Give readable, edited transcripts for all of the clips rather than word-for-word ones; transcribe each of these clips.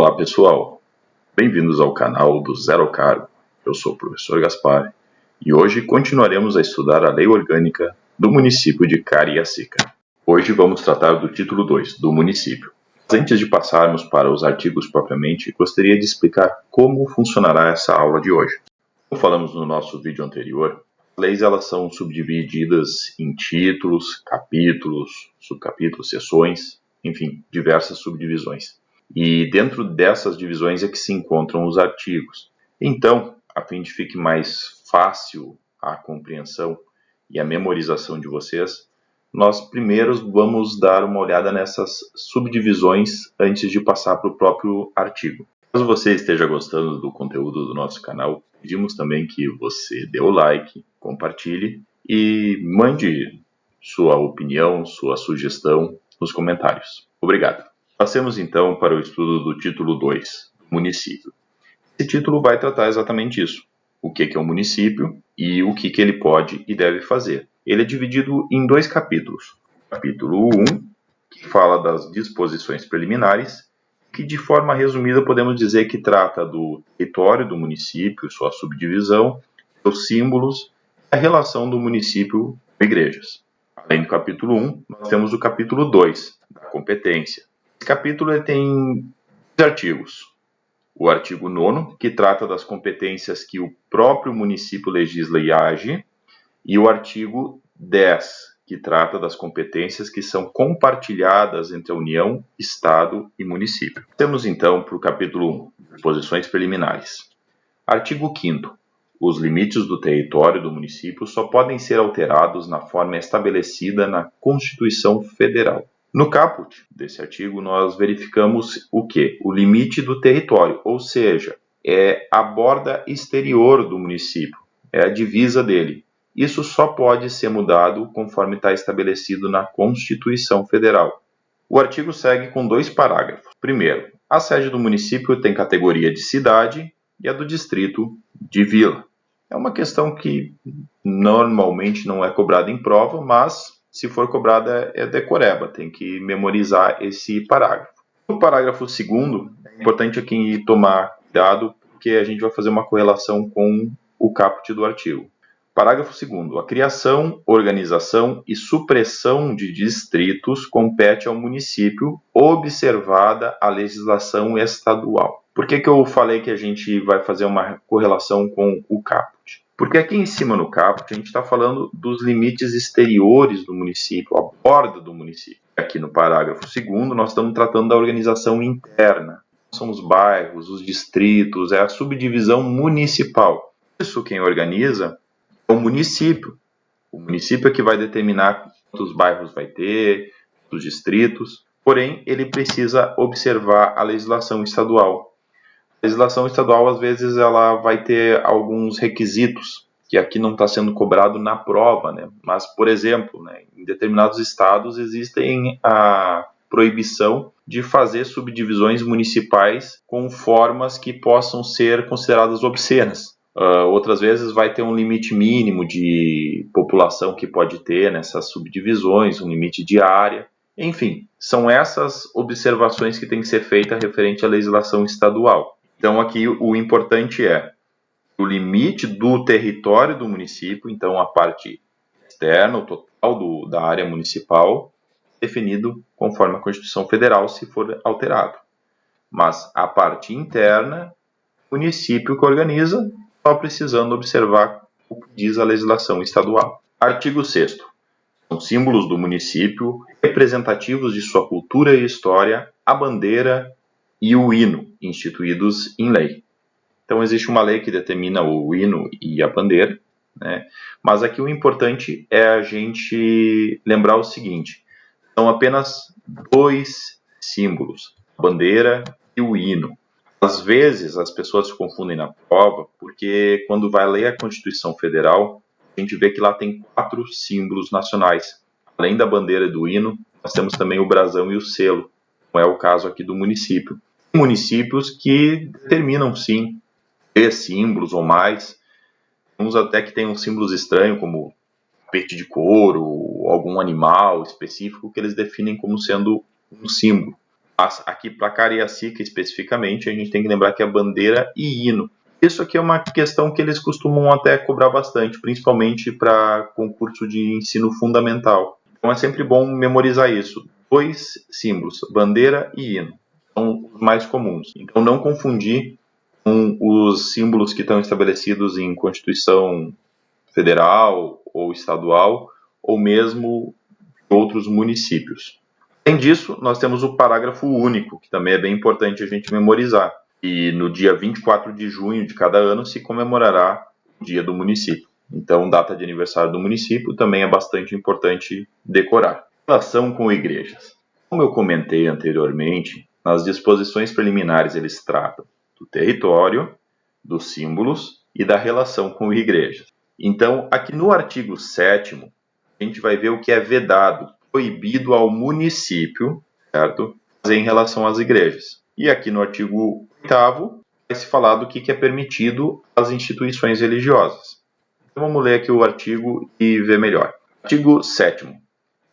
Olá pessoal, bem-vindos ao canal do Zero ao Cargo. Eu sou o professor Gaspar e hoje continuaremos a estudar a Lei Orgânica do município de Cariacica. Hoje vamos tratar do título 2, do município. Mas antes de passarmos para os artigos propriamente, gostaria de explicar como funcionará essa aula de hoje. Como falamos no nosso vídeo anterior, as leis elas são subdivididas em títulos, capítulos, subcapítulos, seções, enfim, diversas subdivisões. E dentro dessas divisões é que se encontram os artigos. Então, a fim de fique mais fácil a compreensão e a memorização de vocês, nós primeiro vamos dar uma olhada nessas subdivisões antes de passar para o próprio artigo. Caso você esteja gostando do conteúdo do nosso canal, pedimos também que você dê o like, compartilhe e mande sua opinião, sua sugestão nos comentários. Obrigado. Passemos então para o estudo do título 2, município. Esse título vai tratar exatamente isso. O que é um município e o que ele pode e deve fazer. Ele é dividido em dois capítulos. O capítulo 1, que fala das disposições preliminares, que de forma resumida podemos dizer que trata do território do município, sua subdivisão, seus símbolos, e a relação do município com igrejas. Além do capítulo 1, nós temos o capítulo 2, da competência. Esse capítulo tem 2 artigos. O artigo 9º, que trata das competências que o próprio município legisla e age, e o artigo 10, que trata das competências que são compartilhadas entre a União, Estado e município. Temos então para o capítulo 1, disposições preliminares. Artigo 5º. Os limites do território do município só podem ser alterados na forma estabelecida na Constituição Federal. No caput desse artigo, nós verificamos o quê? O limite do território, ou seja, é a borda exterior do município, é a divisa dele. Isso só pode ser mudado conforme está estabelecido na Constituição Federal. O artigo segue com 2 parágrafos. Primeiro, a sede do município tem categoria de cidade e a do distrito de vila. É uma questão que normalmente não é cobrada em prova, mas se for cobrada é decoreba, tem que memorizar esse parágrafo. No parágrafo 2º, é importante aqui tomar cuidado, porque a gente vai fazer uma correlação com o caput do artigo. Parágrafo 2º. A criação, organização e supressão de distritos compete ao município, observada a legislação estadual. Por que eu falei que a gente vai fazer uma correlação com o caput? Porque aqui em cima no caput a gente está falando dos limites exteriores do município, a borda do município. Aqui no parágrafo 2º nós estamos tratando da organização interna. São os bairros, os distritos, é a subdivisão municipal. Isso quem organiza é o município. O município é que vai determinar quantos bairros vai ter, quantos distritos, porém ele precisa observar a legislação estadual. A legislação estadual, às vezes, ela vai ter alguns requisitos que aqui não está sendo cobrado na prova, né? Mas, por exemplo, né, em determinados estados existem a proibição de fazer subdivisões municipais com formas que possam ser consideradas obscenas. Outras vezes vai ter um limite mínimo de população que pode ter nessas subdivisões, um limite de área. Enfim, são essas observações que têm que ser feitas referente à legislação estadual. Então aqui o importante é o limite do território do município, então a parte externa, o total da área municipal, definido conforme a Constituição Federal, se for alterado. Mas a parte interna, o município que organiza, só precisando observar o que diz a legislação estadual. Artigo 6º. São símbolos do município, representativos de sua cultura e história, a bandeira e o hino, instituídos em lei. Então, existe uma lei que determina o hino e a bandeira, né? Mas aqui o importante é a gente lembrar o seguinte: são apenas 2 símbolos, a bandeira e o hino. Às vezes, as pessoas se confundem na prova, porque quando vai ler a Constituição Federal, a gente vê que lá tem 4 símbolos nacionais. Além da bandeira e do hino, nós temos também o brasão e o selo. Não é o caso aqui do município. Tem municípios que determinam, sim, 3 símbolos ou mais. Uns até que tem uns símbolos estranhos, como tapete de couro, ou algum animal específico, que eles definem como sendo um símbolo. Mas aqui para Cariacica especificamente, a gente tem que lembrar que é bandeira e hino. Isso aqui é uma questão que eles costumam até cobrar bastante, principalmente para concurso de ensino fundamental. Então é sempre bom memorizar isso. 2 símbolos, bandeira e hino, são os mais comuns. Então não confundir com os símbolos que estão estabelecidos em Constituição Federal ou estadual, ou mesmo outros municípios. Além disso, nós temos o parágrafo único, que também é bem importante a gente memorizar. E no dia 24 de junho de cada ano se comemorará o Dia do Município. Então, data de aniversário do município também é bastante importante decorar. Relação com igrejas. Como eu comentei anteriormente, nas disposições preliminares eles tratam do território, dos símbolos e da relação com igrejas. Então, aqui no artigo 7º, a gente vai ver o que é vedado, proibido ao município, certo? Fazer em relação às igrejas. E aqui no artigo 8º, vai se falar do que é permitido às instituições religiosas. Então, vamos ler aqui o artigo e ver melhor. Artigo 7º.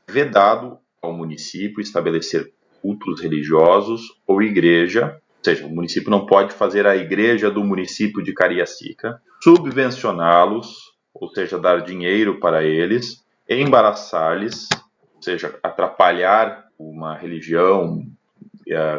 Vedado ao município estabelecer cultos religiosos ou igreja, ou seja, o município não pode fazer a igreja do município de Cariacica, subvencioná-los, ou seja, dar dinheiro para eles, embaraçar-lhes, ou seja, atrapalhar uma religião,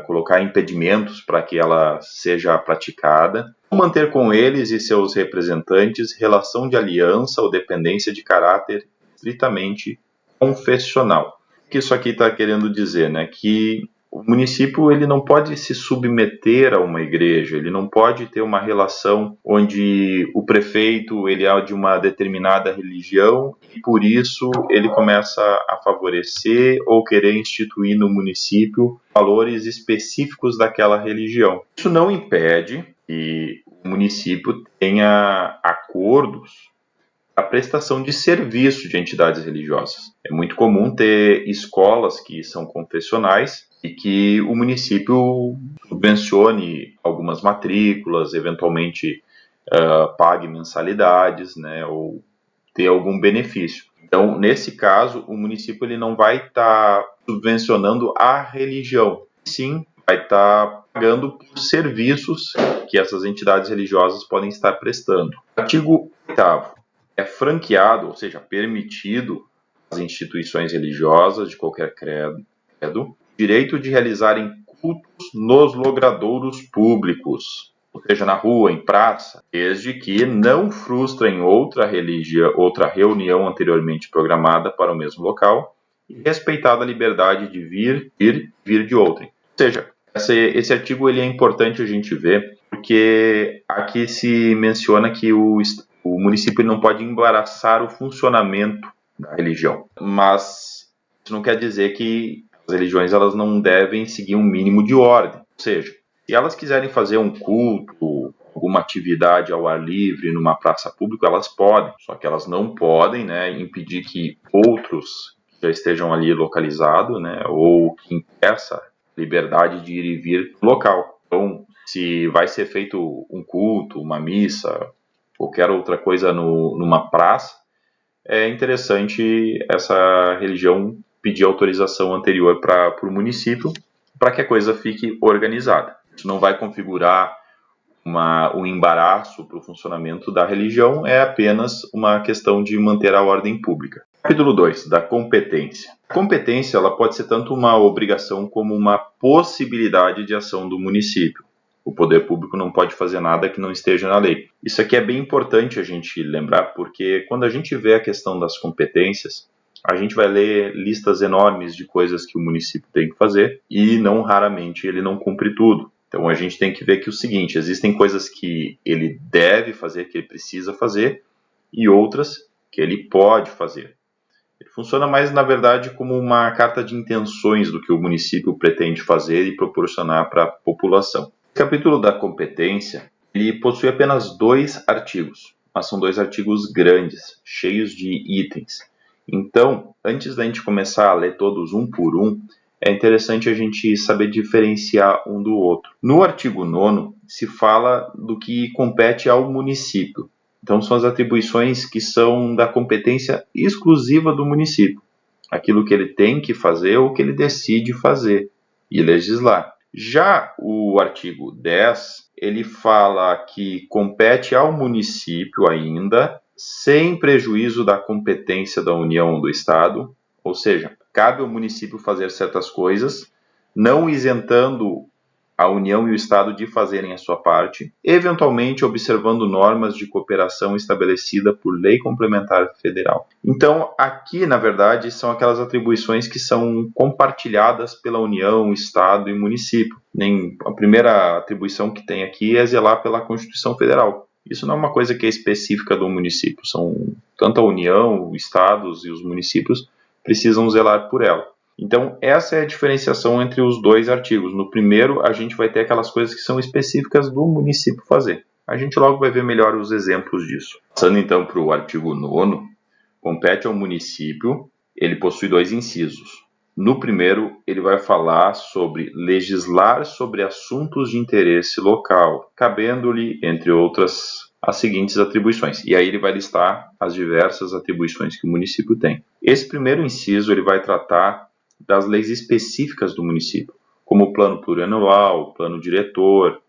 colocar impedimentos para que ela seja praticada, manter com eles e seus representantes relação de aliança ou dependência de caráter estritamente confessional. O que isso aqui está querendo dizer, né? Que o município ele não pode se submeter a uma igreja, ele não pode ter uma relação onde o prefeito ele é de uma determinada religião e por isso ele começa a favorecer ou querer instituir no município valores específicos daquela religião. Isso não impede que o município tenha acordos a prestação de serviço de entidades religiosas. É muito comum ter escolas que são confessionais e que o município subvencione algumas matrículas, eventualmente pague mensalidades, né, ou ter algum benefício. Então, nesse caso, o município ele não vai estar subvencionando a religião, sim vai estar pagando por serviços que essas entidades religiosas podem estar prestando. Artigo 8º. É franqueado, ou seja, permitido às instituições religiosas de qualquer credo, o direito de realizarem cultos nos logradouros públicos, ou seja, na rua, em praça, desde que não frustrem outra reunião anteriormente programada para o mesmo local e respeitada a liberdade de vir de outrem. Ou seja, esse artigo ele é importante a gente ver, porque aqui se menciona que o município não pode embaraçar o funcionamento da religião. Mas isso não quer dizer que as religiões elas não devem seguir um mínimo de ordem. Ou seja, se elas quiserem fazer um culto, alguma atividade ao ar livre numa praça pública, elas podem. Só que elas não podem, né, impedir que outros que já estejam ali localizados, né, ou que impeça a liberdade de ir e vir no local. Então, se vai ser feito um culto, uma missa, qualquer outra coisa numa praça, é interessante essa religião pedir autorização anterior para o município para que a coisa fique organizada. Isso não vai configurar um embaraço para o funcionamento da religião, é apenas uma questão de manter a ordem pública. Capítulo 2, da competência. A competência ela pode ser tanto uma obrigação como uma possibilidade de ação do município. O poder público não pode fazer nada que não esteja na lei. Isso aqui é bem importante a gente lembrar, porque quando a gente vê a questão das competências, a gente vai ler listas enormes de coisas que o município tem que fazer e não raramente ele não cumpre tudo. Então a gente tem que ver que o seguinte, existem coisas que ele deve fazer, que ele precisa fazer, e outras que ele pode fazer. Ele funciona mais, na verdade, como uma carta de intenções do que o município pretende fazer e proporcionar para a população. O capítulo da competência, ele possui apenas 2 artigos, mas são 2 artigos grandes, cheios de itens. Então, antes da gente começar a ler todos um por um, é interessante a gente saber diferenciar um do outro. No artigo 9º, se fala do que compete ao município. Então, são as atribuições que são da competência exclusiva do município. Aquilo que ele tem que fazer ou que ele decide fazer. e legislar. Já o artigo 10, ele fala que compete ao município ainda, sem prejuízo da competência da União ou do Estado, ou seja, cabe ao município fazer certas coisas, não isentando a União e o Estado de fazerem a sua parte, eventualmente observando normas de cooperação estabelecida por lei complementar federal. Então, aqui, na verdade, são aquelas atribuições que são compartilhadas pela União, Estado e município. A primeira atribuição que tem aqui é zelar pela Constituição Federal. Isso não é uma coisa que é específica do município, tanto a União, os estados e os municípios precisam zelar por ela. Então, essa é a diferenciação entre os dois artigos. No primeiro, a gente vai ter aquelas coisas que são específicas do município fazer. A gente logo vai ver melhor os exemplos disso. Passando então para o artigo 9º, compete ao município, ele possui 2 incisos. No primeiro, ele vai falar sobre legislar sobre assuntos de interesse local, cabendo-lhe, entre outras, as seguintes atribuições. E aí ele vai listar as diversas atribuições que o município tem. Esse primeiro inciso, ele vai tratar das leis específicas do município, como o plano plurianual, plano diretor,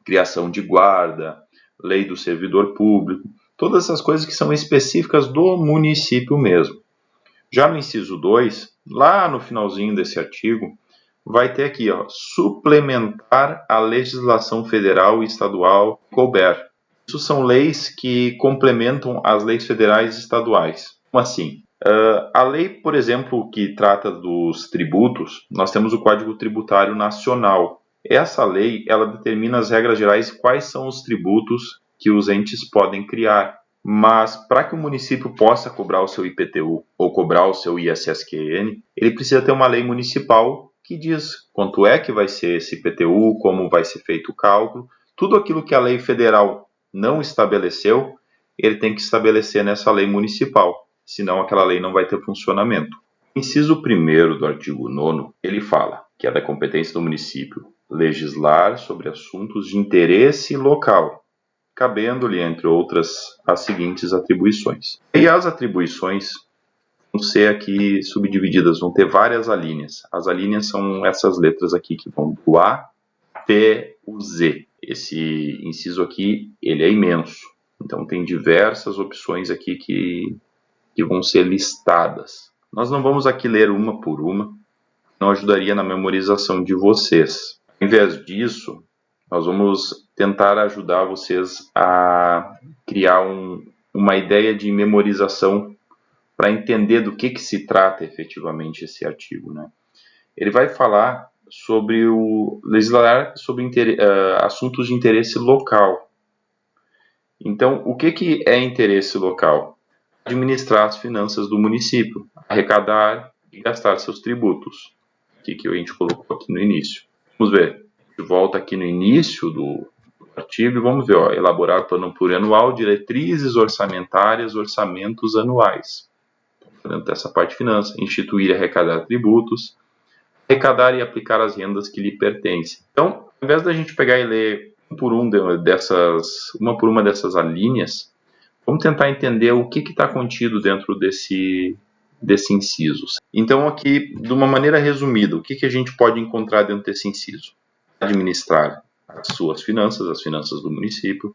criação de guarda, lei do servidor público, todas essas coisas que são específicas do município mesmo. Já no inciso 2, lá no finalzinho desse artigo, vai ter aqui, suplementar a legislação federal e estadual que couber. Isso são leis que complementam as leis federais e estaduais. Como assim? A lei, por exemplo, que trata dos tributos, nós temos o Código Tributário Nacional. Essa lei, ela determina as regras gerais quais são os tributos que os entes podem criar. Mas para que o município possa cobrar o seu IPTU ou cobrar o seu ISSQN, ele precisa ter uma lei municipal que diz quanto é que vai ser esse IPTU, como vai ser feito o cálculo. Tudo aquilo que a lei federal não estabeleceu, ele tem que estabelecer nessa lei municipal, senão aquela lei não vai ter funcionamento. O inciso 1º do artigo 9º, ele fala que é da competência do município legislar sobre assuntos de interesse local, cabendo-lhe, entre outras, as seguintes atribuições. E as atribuições vão ser aqui subdivididas, vão ter várias alíneas. As alíneas são essas letras aqui que vão do A até o Z. Esse inciso aqui, ele é imenso. Então tem diversas opções aqui que vão ser listadas. Nós não vamos aqui ler uma por uma, não ajudaria na memorização de vocês. Ao invés disso, nós vamos tentar ajudar vocês a criar uma ideia de memorização para entender do que se trata efetivamente esse artigo, né? Ele vai falar sobre o legislar sobre assuntos de interesse local. Então, o que é interesse local? Administrar as finanças do município, arrecadar e gastar seus tributos, que a gente colocou aqui no início. Vamos ver, a gente volta aqui no início do artigo e vamos ver, elaborar plano plurianual, diretrizes orçamentárias, orçamentos anuais. Dentro dessa parte de finanças, instituir e arrecadar tributos, arrecadar e aplicar as rendas que lhe pertencem. Então, ao invés da gente pegar e ler uma por uma dessas alíneas, vamos tentar entender o que está contido dentro desse inciso. Então, aqui, de uma maneira resumida, o que a gente pode encontrar dentro desse inciso? Administrar as suas finanças, as finanças do município,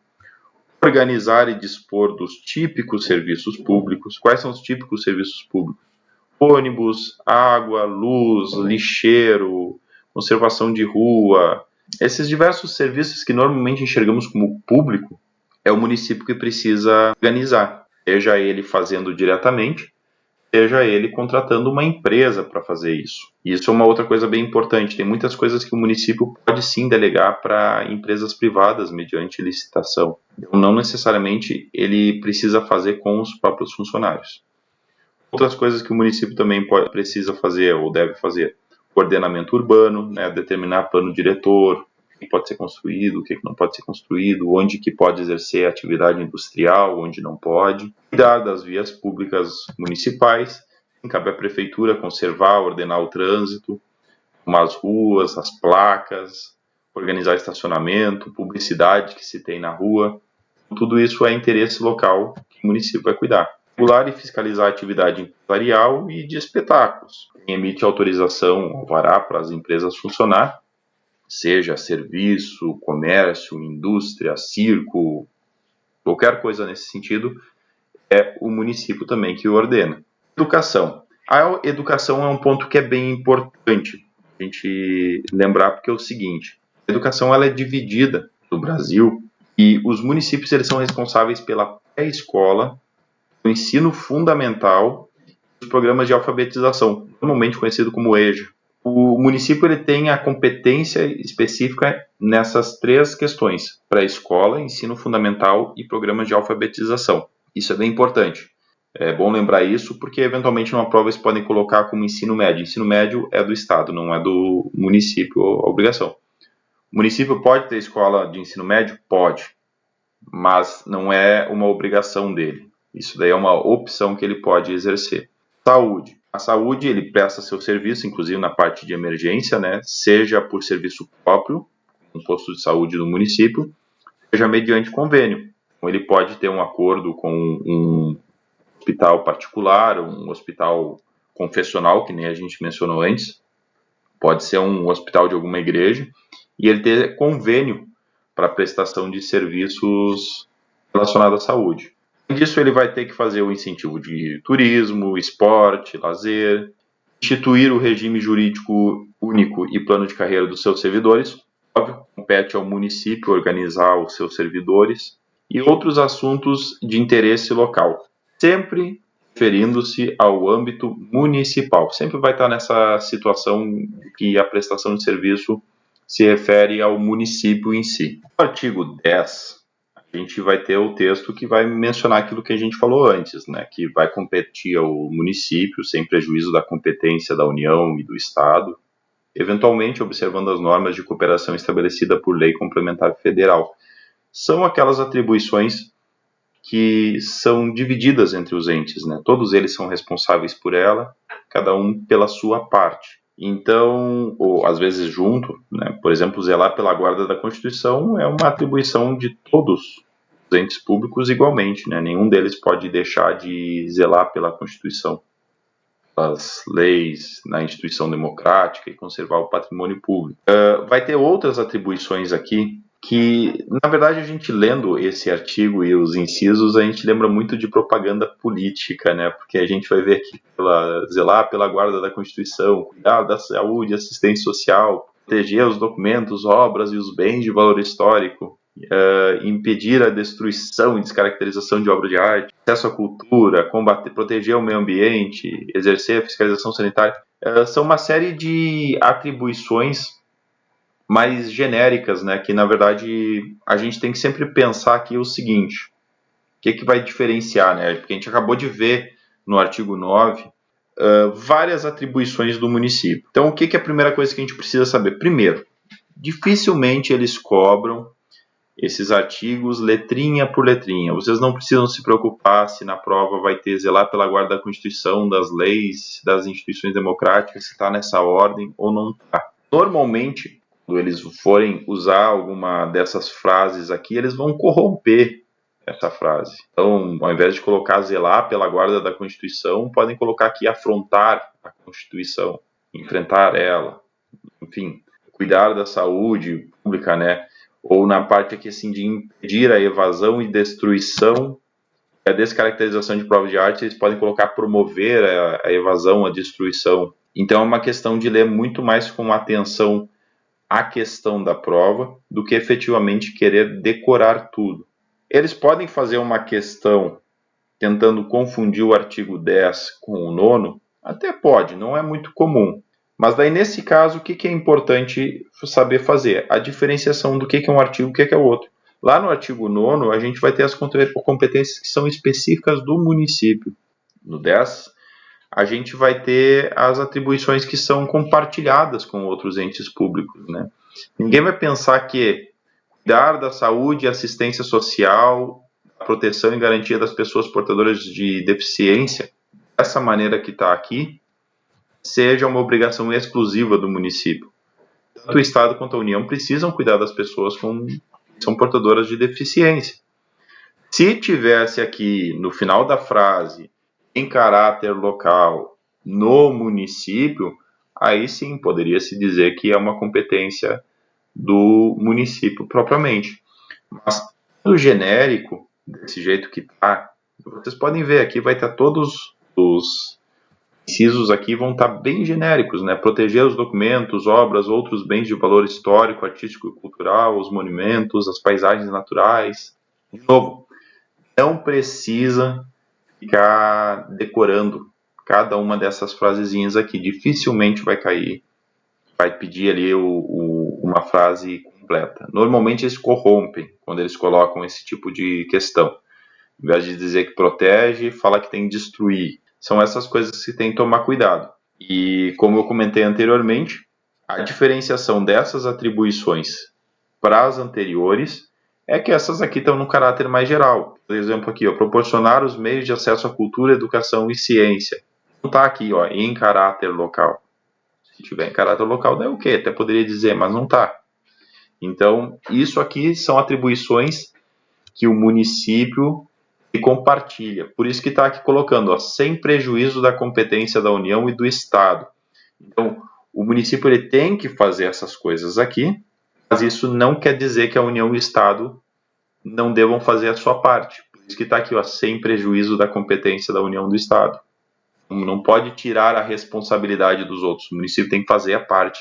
organizar e dispor dos típicos serviços públicos. Quais são os típicos serviços públicos? Ônibus, água, luz, lixeiro, conservação de rua. Esses diversos serviços que normalmente enxergamos como público, é o município que precisa organizar, seja ele fazendo diretamente, seja ele contratando uma empresa para fazer isso. Isso é uma outra coisa bem importante. Tem muitas coisas que o município pode sim delegar para empresas privadas mediante licitação. Então, não necessariamente ele precisa fazer com os próprios funcionários. Outras coisas que o município também precisa fazer ou deve fazer: coordenamento urbano, né, determinar plano diretor, o que pode ser construído, o que não pode ser construído, onde que pode exercer atividade industrial, onde não pode, cuidar das vias públicas municipais, cabe à prefeitura conservar, ordenar o trânsito, arrumar as ruas, as placas, organizar estacionamento, publicidade que se tem na rua. Tudo isso é interesse local que o município vai cuidar. regular e fiscalizar a atividade empresarial e de espetáculos. Emite autorização, alvará para as empresas funcionar, seja serviço, comércio, indústria, circo, qualquer coisa nesse sentido, é o município também que ordena. Educação. A educação é um ponto que é bem importante a gente lembrar, porque é o seguinte: a educação ela é dividida no Brasil e os municípios eles são responsáveis pela pré-escola, o ensino fundamental e os programas de alfabetização, normalmente conhecido como EJA. O município ele tem a competência específica nessas três questões: pré-escola, ensino fundamental e programas de alfabetização. Isso é bem importante. É bom lembrar isso porque, eventualmente, numa prova eles podem colocar como ensino médio. Ensino médio é do Estado, não é do município a obrigação. O município pode ter escola de ensino médio? Pode, mas não é uma obrigação dele. Isso daí é uma opção que ele pode exercer. Saúde. A saúde, ele presta seu serviço, inclusive na parte de emergência, né? Seja por serviço próprio, um posto de saúde do município, seja mediante convênio. Então, ele pode ter um acordo com um hospital particular, um hospital confessional, que nem a gente mencionou antes, pode ser um hospital de alguma igreja, e ele ter convênio para prestação de serviços relacionados à saúde. Além disso, ele vai ter que fazer o incentivo de turismo, esporte, lazer, instituir o regime jurídico único e plano de carreira dos seus servidores. Óbvio, compete ao município organizar os seus servidores e outros assuntos de interesse local, sempre referindo-se ao âmbito municipal. Sempre vai estar nessa situação que a prestação de serviço se refere ao município em si. No artigo 10, a gente vai ter o texto que vai mencionar aquilo que a gente falou antes, né? Que vai competir ao município, sem prejuízo da competência da União e do Estado, eventualmente observando as normas de cooperação estabelecida por lei complementar federal. São aquelas atribuições que são divididas entre os entes, né? Todos eles são responsáveis por ela, cada um pela sua parte. Então, ou às vezes junto, né? Por exemplo, zelar pela guarda da Constituição é uma atribuição de todos os entes públicos igualmente, né? Nenhum deles pode deixar de zelar pela Constituição, as leis na instituição democrática e conservar o patrimônio público. Vai ter outras atribuições aqui que, na verdade, a gente lendo esse artigo e os incisos, a gente lembra muito de propaganda política, né? Porque a gente vai ver aqui zelar pela guarda da Constituição, cuidar da saúde, assistência social, proteger os documentos, obras e os bens de valor histórico, impedir a destruição e descaracterização de obra de arte, acesso à cultura, combater, proteger o meio ambiente, exercer a fiscalização sanitária. São uma série de atribuições mais genéricas, né? Que na verdade a gente tem que sempre pensar aqui o seguinte: o que vai diferenciar, né? Porque a gente acabou de ver no artigo 9 várias atribuições do município. Então, o que é a primeira coisa que a gente precisa saber? Primeiro, dificilmente eles cobram esses artigos letrinha por letrinha. Vocês não precisam se preocupar se na prova vai ter zelar pela guarda da Constituição, das leis, das instituições democráticas, se está nessa ordem ou não está. Normalmente, quando eles forem usar alguma dessas frases aqui, eles vão corromper essa frase. Então, ao invés de colocar zelar pela guarda da Constituição, podem colocar aqui afrontar a Constituição, enfrentar ela, enfim, cuidar da saúde pública, né? Ou na parte aqui assim de impedir a evasão e destruição e a descaracterização de provas de arte, eles podem colocar promover a evasão, a destruição. Então é uma questão de ler muito mais com atenção a questão da prova do que efetivamente querer decorar tudo. Eles podem fazer uma questão tentando confundir o artigo 10 com o 9º? Até pode, não é muito comum. Mas daí, nesse caso, o que é importante saber fazer? A diferenciação do que é um artigo e o que é o outro. Lá no artigo 9º, a gente vai ter as competências que são específicas do município. No 10, a gente vai ter as atribuições que são compartilhadas com outros entes públicos, né? Ninguém vai pensar que cuidar da saúde e assistência social, a proteção e garantia das pessoas portadoras de deficiência, dessa maneira que está aqui, seja uma obrigação exclusiva do município. Tanto o Estado quanto a União precisam cuidar das pessoas que são portadoras de deficiência. Se tivesse aqui no final da frase em caráter local no município, aí sim poderia se dizer que é uma competência do município propriamente. Mas no genérico, desse jeito que está, vocês podem ver aqui, vai estar todos os incisos aqui vão estar bem genéricos, né? Proteger os documentos, obras, outros bens de valor histórico, artístico e cultural, os monumentos, as paisagens naturais. De novo, não precisa ficar decorando cada uma dessas frasezinhas aqui. Dificilmente vai cair, vai pedir ali uma frase completa. Normalmente eles corrompem quando eles colocam esse tipo de questão. Em vez de dizer que protege, fala que tem que destruir. São essas coisas que tem que tomar cuidado. E como eu comentei anteriormente, a diferenciação dessas atribuições para as anteriores é que essas aqui estão no caráter mais geral. Por exemplo, aqui, ó, proporcionar os meios de acesso à cultura, educação e ciência. Não está aqui, ó, em caráter local. Se tiver em caráter local, daí o quê? Até poderia dizer, mas não está. Então, isso aqui são atribuições que o município compartilha. Por isso que está aqui colocando, ó, sem prejuízo da competência da União e do Estado. Então, o município ele tem que fazer essas coisas aqui, mas isso não quer dizer que a União e o Estado não devam fazer a sua parte. Por isso que está aqui, ó, sem prejuízo da competência da União e do Estado. Não pode tirar a responsabilidade dos outros. O município tem que fazer a parte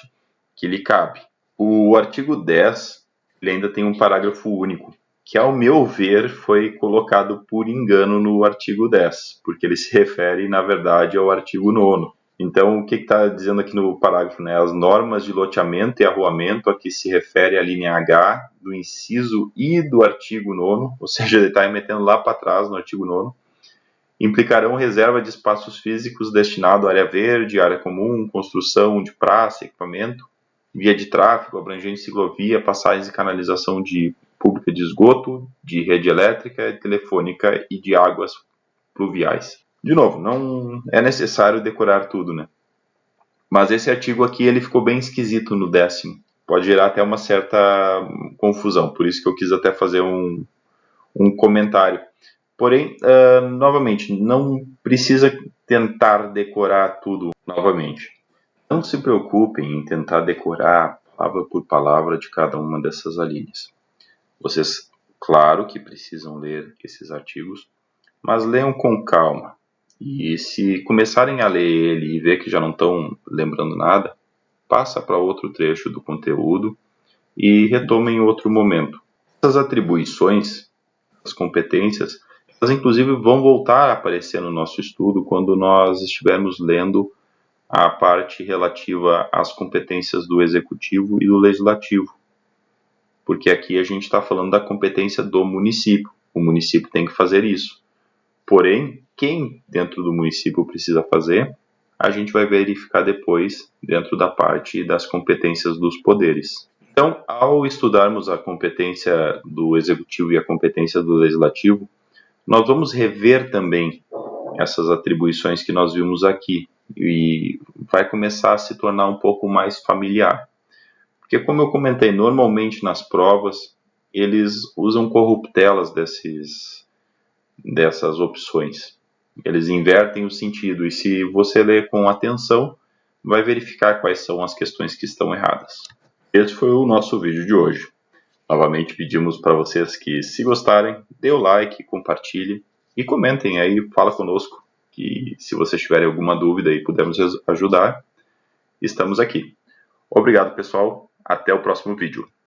que lhe cabe. O artigo 10 ele ainda tem um parágrafo único, que, ao meu ver, foi colocado por engano no artigo 10, porque ele se refere, na verdade, ao artigo 9º. Então, o que está dizendo aqui no parágrafo? Né? As normas de loteamento e arruamento a que se refere a linha H do inciso I do artigo 9º, ou seja, ele está metendo lá para trás no artigo 9º, implicarão reserva de espaços físicos destinado à área verde, área comum, construção de praça, equipamento, via de tráfego, abrangente ciclovia, passagens e canalização pública de esgoto, de rede elétrica, telefônica e de águas pluviais. De novo, não é necessário decorar tudo, né? Mas esse artigo aqui ele ficou bem esquisito no 10º. Pode gerar até uma certa confusão, por isso que eu quis até fazer um comentário. Porém, novamente, não precisa tentar decorar tudo novamente. Não se preocupem em tentar decorar palavra por palavra de cada uma dessas alíneas. Vocês, claro que precisam ler esses artigos, mas leiam com calma. E se começarem a ler ele e ver que já não estão lembrando nada, passa para outro trecho do conteúdo e retomem em outro momento. Essas atribuições, as competências, elas inclusive vão voltar a aparecer no nosso estudo quando nós estivermos lendo a parte relativa às competências do Executivo e do Legislativo. Porque aqui a gente está falando da competência do município. O município tem que fazer isso. Porém, quem dentro do município precisa fazer, a gente vai verificar depois dentro da parte das competências dos poderes. Então, ao estudarmos a competência do Executivo e a competência do Legislativo, nós vamos rever também essas atribuições que nós vimos aqui e vai começar a se tornar um pouco mais familiar. Porque, como eu comentei, normalmente nas provas eles usam corruptelas dessas opções. Eles invertem o sentido e, se você ler com atenção, vai verificar quais são as questões que estão erradas. Esse foi o nosso vídeo de hoje. Novamente pedimos para vocês que, se gostarem, dê o like, compartilhe e comentem aí, fala conosco, que se vocês tiverem alguma dúvida e pudermos ajudar, estamos aqui. Obrigado, pessoal. Até o próximo vídeo.